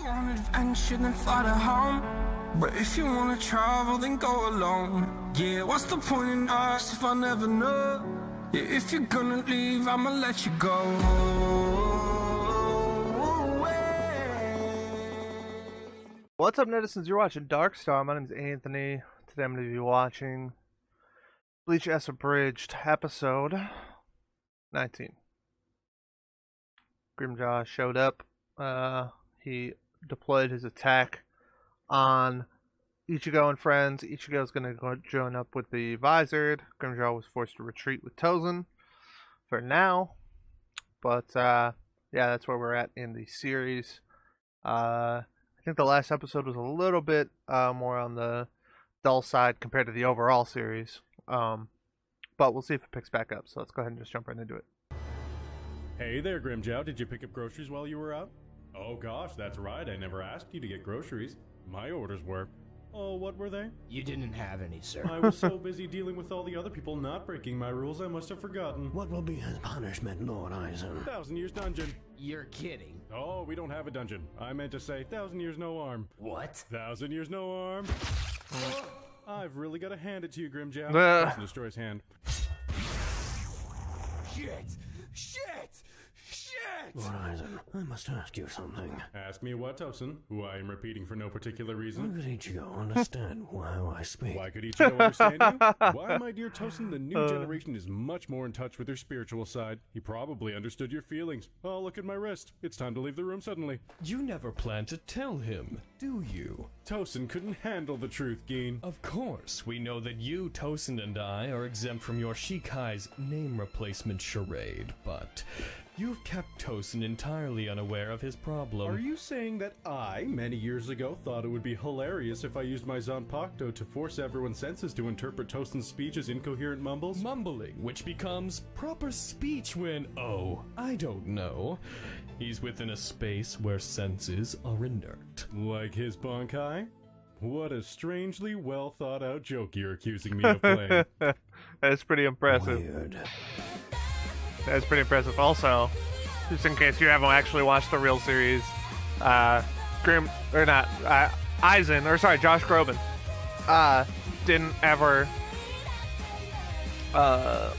want adventure, then fly to home. But if you wanna travel, then go alone. Yeah, what's the point in us if I never know? Yeah, if you're gonna leave, I'ma let you go. What's up, netizens? You're watching DarkStar. My name is Anthony. Today I'm going to be watching Bleach Abridged, episode 19. Grimjaw showed up. He deployed his attack on Ichigo and friends. Ichigo's going to go join up with the Visored. Grimjaw was forced to retreat with Tozen for now. But, yeah, that's where we're at in the series. I think the last episode was a little bit more on the dull side compared to the overall series. But we'll see if it picks back up. So let's go ahead and just jump right into it. Hey there, Grimjow. Did you pick up groceries while you were out? Oh gosh, that's right. I never asked you to get groceries. My orders were. Oh, what were they? You didn't have any, sir. I was so busy dealing with all the other people not breaking my rules, I must have forgotten. What will be his punishment, Lord Eisen? 1,000 years dungeon. You're kidding. Oh, we don't have a dungeon. I meant to say 1,000 years no arm. What? 1,000 years no arm. I've really got to hand it to you, Grimjow. Doesn't destroy his hand. Shit! Shit! Shit! Lord Eisen, I must ask you something. Ask me what, Tosen, who I am repeating for no particular Why reason. could Ichigo understand how I speak? Why could Ichigo understand you? Why, my dear Tosen, the new generation is much more in touch with their spiritual side. He probably understood your feelings. Oh, look at my wrist. It's time to leave the room suddenly. You never plan to tell him, do you? Tosen couldn't handle the truth, Geen. Of course, we know that you, Tosen, and I are exempt from your Shikai's name replacement charade, but you've kept Tosen entirely unaware of his problem. Are you saying that I, many years ago, thought it would be hilarious if I used my Zanpakuto to force everyone's senses to interpret Tosen's speech as incoherent mumbles? Mumbling, which becomes proper speech when, oh, I don't know, he's within a space where senses are inert. Like his Bankai? What a strangely well thought out joke you're accusing me of playing. That's pretty impressive. Weird. That's pretty impressive. Also, just in case you haven't actually watched the real series, Josh Groban, didn't ever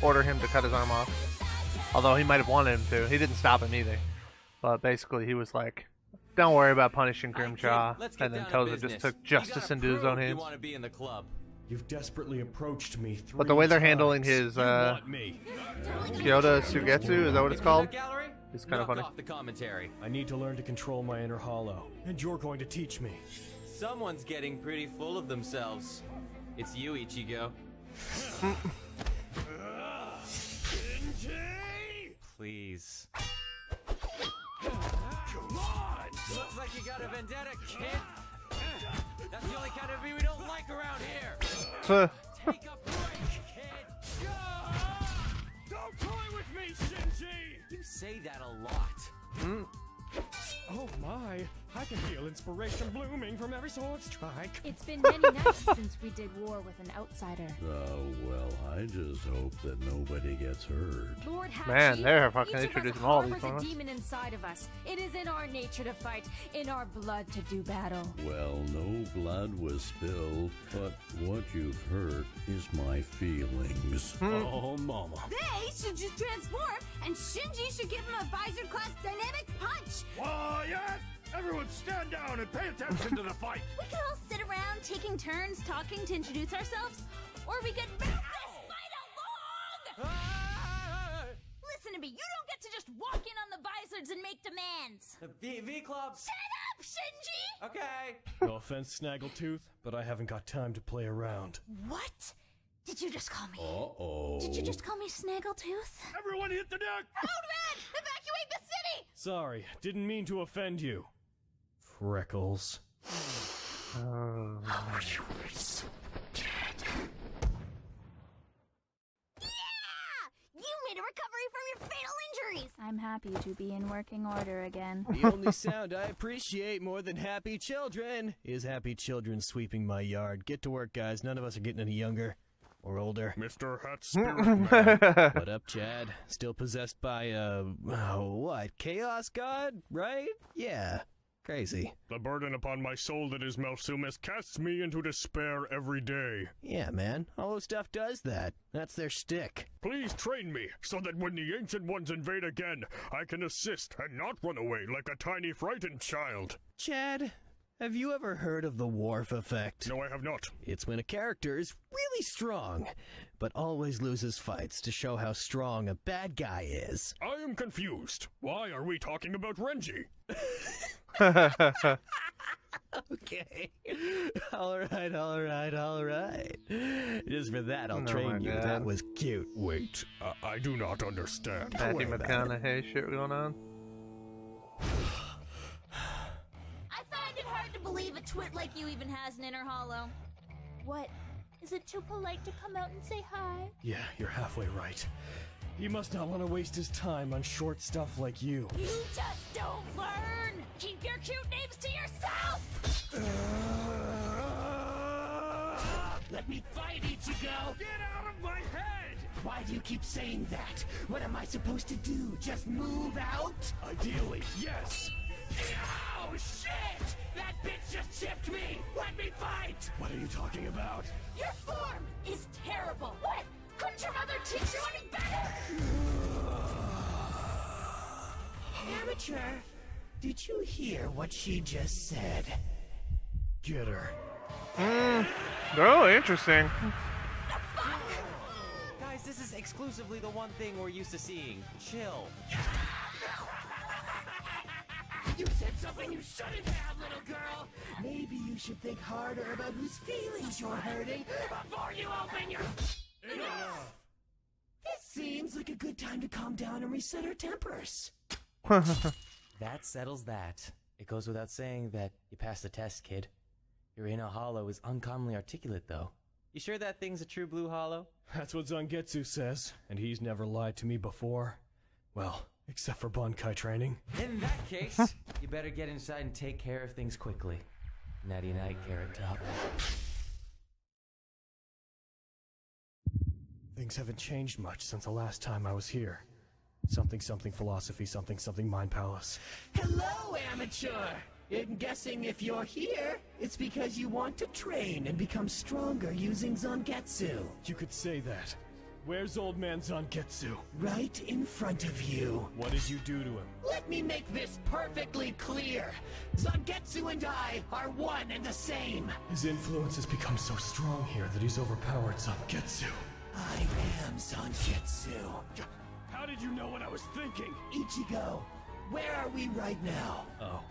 order him to cut his arm off. Although he might have wanted him to. He didn't stop him either. But basically, he was like, "Don't worry about punishing Grimjaw." And then Tozen just took justice into his own hands. You've desperately approached me three But the way they're times. handling his You want me. Kyoto Sugetsu, is that what it's called? It's kind of funny. Off the commentary. I need to learn to control my inner hollow, and you're going to teach me. Someone's getting pretty full of themselves. It's you, Ichigo. Please. Come on! Looks like you got a vendetta, kid. That's the only kind of me we don't like around here. Take a break, kid. Don't toy with me, Shinji. You say that a lot. Oh my, I can feel inspiration blooming from every sword strike. It's been many nights since we did war with an outsider. Well, I just hope that nobody gets hurt. Lord Hachi, Man, they're fucking each of us introducing all these harbors a ones. demon inside of us. It is in our nature to fight, in our blood to do battle. Well, no blood was spilled, but what you've hurt is my feelings. Oh, mama. They should just transform, and Shinji should give him a visor class dynamic punch. Quiet! Everyone stand down and pay attention to the fight! We could all sit around taking turns talking to introduce ourselves, or we could move this fight along! Listen to me, you don't get to just walk in on the visors and make demands. The V Club. Shut up, Shinji! Okay. No offense, Snaggletooth, but I haven't got time to play around. What? Did you just call me? Uh-oh. Did you just call me Snaggletooth? Everyone hit the deck! Roadman! Evacuate the city! Sorry, didn't mean to offend you. Freckles. You made a recovery from your fatal injuries! I'm happy to be in working order again. The only sound I appreciate more than happy children is happy children sweeping my yard. Get to work, guys. None of us are getting any younger. Or older. Mr. Hat Spirit Man. What up, Chad? Still possessed by, what? Chaos God? Right? Yeah. Crazy. The burden upon my soul that is Malsumus casts me into despair every day. Yeah, man. Hollow stuff does that. That's their shtick. Please train me, so that when the Ancient Ones invade again, I can assist and not run away like a tiny frightened child. Chad, have you ever heard of the Worf effect? No, I have not. It's when a character is really strong, but always loses fights to show how strong a bad guy is. I am confused. Why are we talking about Renji? Okay. Alright. Just for that, I'll train you. God. That was cute. Wait, I do not understand. Matthew McConaughey shit going on. I find it hard to believe a twit like you even has an inner hollow. What? Is it too polite to come out and say hi? Yeah, you're halfway right. He must not want to waste his time on short stuff like you. You just don't learn! Keep your cute names to yourself! Let me fight, Ichigo! Get out of my head! Why do you keep saying that? What am I supposed to do? Just move out? Ideally, yes. Oh, shit! That bitch just chipped me! Let me fight! What are you talking about? Your form is terrible! What? Couldn't your mother teach you any better? Amateur, did you hear what she just said? Get her. Oh, interesting. Guys, this is exclusively the one thing we're used to seeing. Chill. You said something you shouldn't have, little girl! Maybe you should think harder about whose feelings you're hurting before you open your... Enough! This seems like a good time to calm down and reset our tempers. That settles that. It goes without saying that you passed the test, kid. Your inner hollow is uncommonly articulate, though. You sure that thing's a true blue hollow? That's what Zangetsu says, and he's never lied to me before. Well, except for Bankai training. In that case, you better get inside and take care of things quickly. Natty night, Carrot Top. Things haven't changed much since the last time I was here. Something philosophy, something mind palace. Hello, amateur! I'm guessing if you're here, it's because you want to train and become stronger using Zangetsu. You could say that. Where's old man Zangetsu? Right in front of you. What did you do to him? Let me make this perfectly clear. Zangetsu and I are one and the same. His influence has become so strong here that he's overpowered Zangetsu. I am Zangetsu. How did you know what I was thinking? Ichigo, where are we right now? Oh.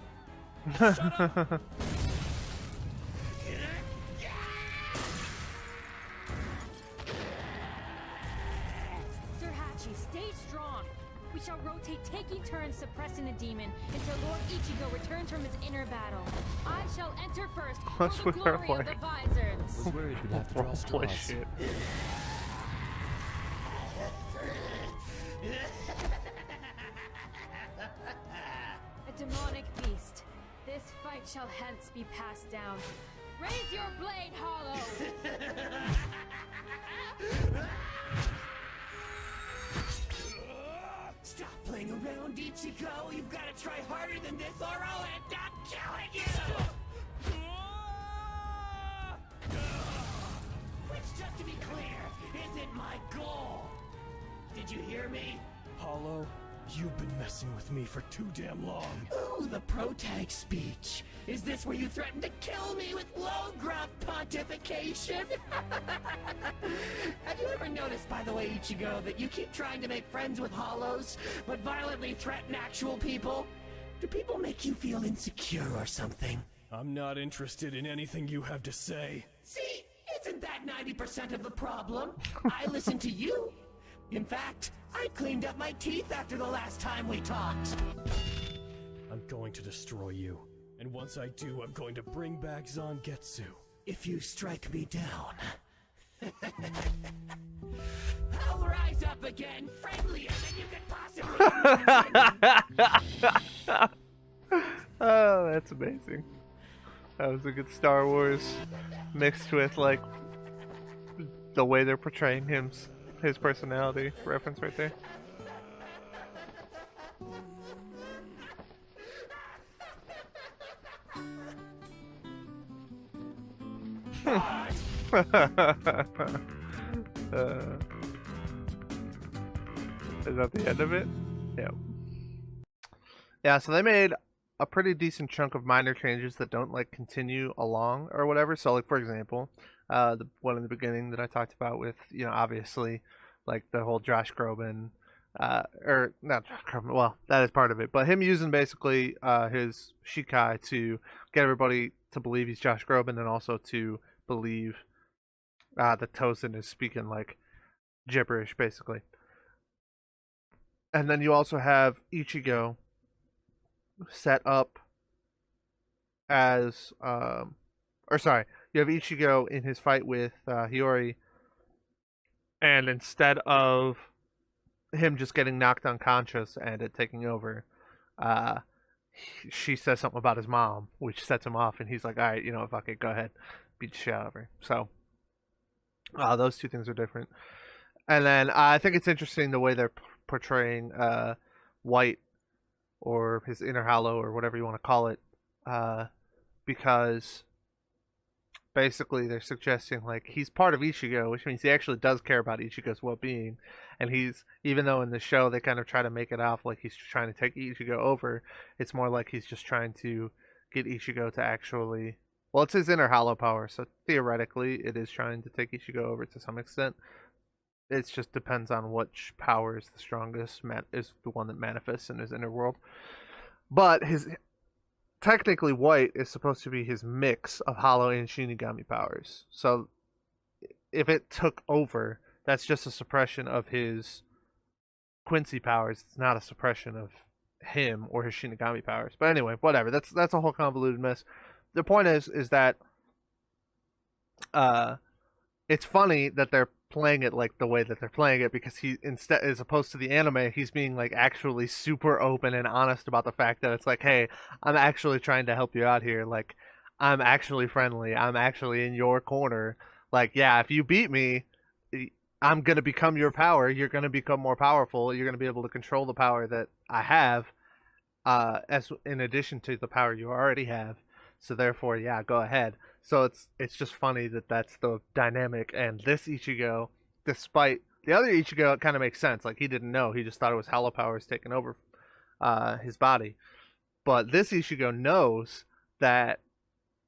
Sir Hachi, stay strong. We shall rotate, taking turns suppressing the demon until Lord Ichigo returns from his inner battle. I shall enter first for the glory of the visors. Was worried we'd have to draw Holy straws. shit. A demonic beast. This fight shall hence be passed down. Raise your blade, Hollow! Stop playing around, Ichigo. You've got to try harder than this or I'll end up killing you! Which, just to be clear, isn't my goal. Did you hear me? Hollow, you've been messing with me for too damn long. Ooh, the protag speech. Is this where you threaten to kill me with low-growth pontification? Have you ever noticed, by the way, Ichigo, that you keep trying to make friends with hollows, but violently threaten actual people? Do people make you feel insecure or something? I'm not interested in anything you have to say. See, isn't that 90% of the problem? I listen to you. In fact, I cleaned up my teeth after the last time we talked. I'm going to destroy you. And once I do, I'm going to bring back Zangetsu. If you strike me down, I'll rise up again, friendlier than you could possibly. Oh, that's amazing. That was a good Star Wars mixed with like the way they're portraying his personality reference right there. Is that the end of it? Yeah. Yeah, so they made a pretty decent chunk of minor changes that don't like continue along or whatever. So like for example, the one in the beginning that I talked about with, obviously like the whole Josh Groban or not Josh Groban, well, that is part of it, but him using basically his Shikai to get everybody to believe he's Josh Groban and also to believe that Tosin is speaking like gibberish basically. And then you also have Ichigo set up as or sorry, you have Ichigo in his fight with Hiyori, and instead of him just getting knocked unconscious and it taking over, she says something about his mom, which sets him off, and he's like, all right, fuck it, go ahead, beat the shit out of her. So those two things are different. And then I think it's interesting the way they're portraying White, or his inner hollow, or whatever you want to call it, because basically they're suggesting like he's part of Ichigo, which means he actually does care about Ichigo's well-being, and even though in the show they kind of try to make it off like he's trying to take Ichigo over, it's more like he's just trying to get Ichigo to actually, well, it's his inner hollow power, so theoretically it is trying to take Ichigo over to some extent. It just depends on which power is the strongest, is the one that manifests in his inner world. But technically White is supposed to be his mix of Hollow and Shinigami powers. So if it took over, that's just a suppression of his Quincy powers. It's not a suppression of him or his Shinigami powers. But anyway, whatever. That's a whole convoluted mess. The point is that it's funny that they're playing it like the way that they're playing it, because he, instead, as opposed to the anime, he's being like actually super open and honest about the fact that it's like, hey, I'm actually trying to help you out here, like I'm actually friendly, I'm actually in your corner, like, yeah, if you beat me, I'm gonna become your power, you're gonna become more powerful, you're gonna be able to control the power that I have, as in addition to the power you already have, so therefore, yeah, go ahead. So it's just funny that that's the dynamic, and this Ichigo, despite the other Ichigo, it kind of makes sense. Like, he didn't know, he just thought it was hollow powers taking over his body. But this Ichigo knows that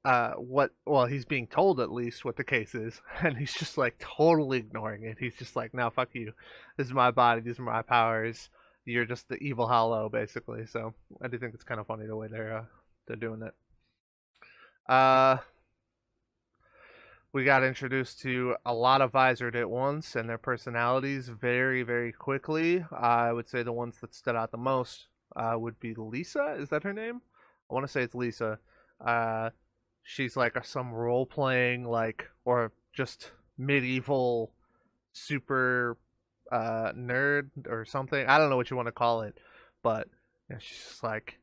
he's being told at least what the case is, and he's just like totally ignoring it. He's just like, no, fuck you. This is my body, these are my powers. You're just the evil hollow, basically. So I do think it's kind of funny the way they're doing it. We got introduced to a lot of Visored at once and their personalities very, very quickly. I would say the ones that stood out the most would be Lisa. Is that her name? I want to say it's Lisa. She's like some role-playing, like, or just medieval super nerd or something. I don't know what you want to call it, but she's just like,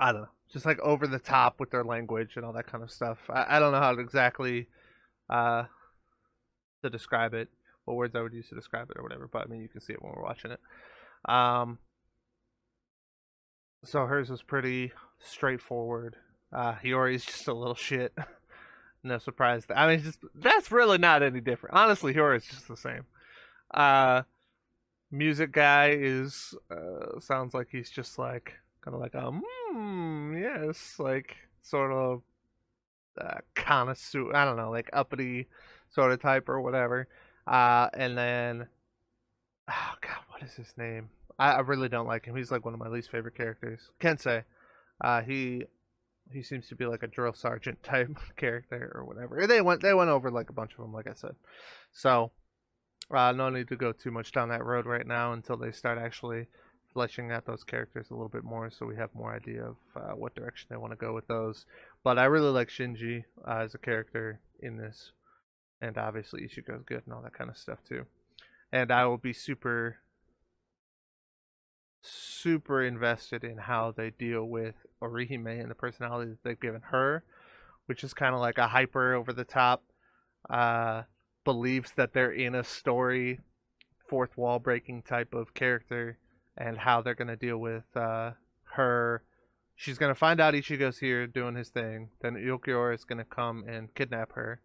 I don't know, just like over the top with their language and all that kind of stuff. I don't know how to exactly to describe it, what words I would use to describe it or whatever, but I mean, you can see it when we're watching it. So hers was pretty straightforward. Hiyori's just a little shit. No surprise. I mean, that's really not any different. Honestly, Hiyori's just the same. Music guy is sounds like he's just like kind of like yes, like sort of connoisseur, I don't know, like uppity sort of type or whatever. And then, oh god, what is his name? I really don't like him. He's like one of my least favorite characters. Kensei. He seems to be like a drill sergeant type character or whatever. They went over like a bunch of them, like I said. So no need to go too much down that road right now until they start actually fleshing out those characters a little bit more, so we have more idea of what direction they want to go with those. But I really like Shinji as a character in this, and obviously Ichigo's good and all that kind of stuff too. And I will be super invested in how they deal with Orihime and the personality that they've given her, which is kind of like a hyper over the top, believes that they're in a story, fourth wall breaking type of character, and how they're going to deal with her she's gonna find out Ichigo's here doing his thing. Then Ulquiorra is gonna come and kidnap her.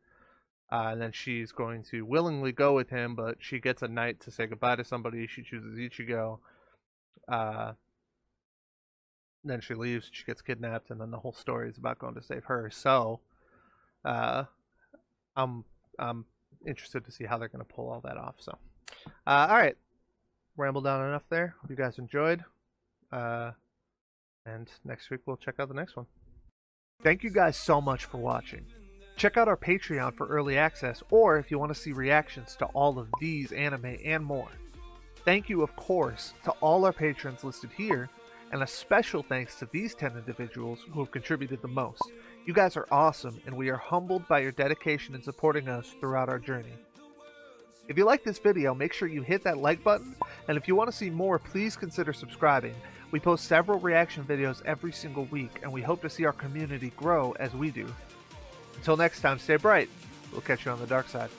And then she's going to willingly go with him, but she gets a night to say goodbye to somebody. She chooses Ichigo. Then she leaves. She gets kidnapped, and then the whole story is about going to save her. So, I'm interested to see how they're going to pull all that off. So, all right, rambled on enough there. Hope you guys enjoyed. And next week we'll check out the next one. Thank you guys so much for watching. Check out our Patreon for early access, or if you want to see reactions to all of these anime and more. Thank you, of course, to all our patrons listed here, and a special thanks to these 10 individuals who have contributed the most. You guys are awesome, and we are humbled by your dedication in supporting us throughout our journey. If you like this video, make sure you hit that like button, and if you want to see more, please consider subscribing. We post several reaction videos every single week, and we hope to see our community grow as we do. Until next time, stay bright. We'll catch you on the dark side.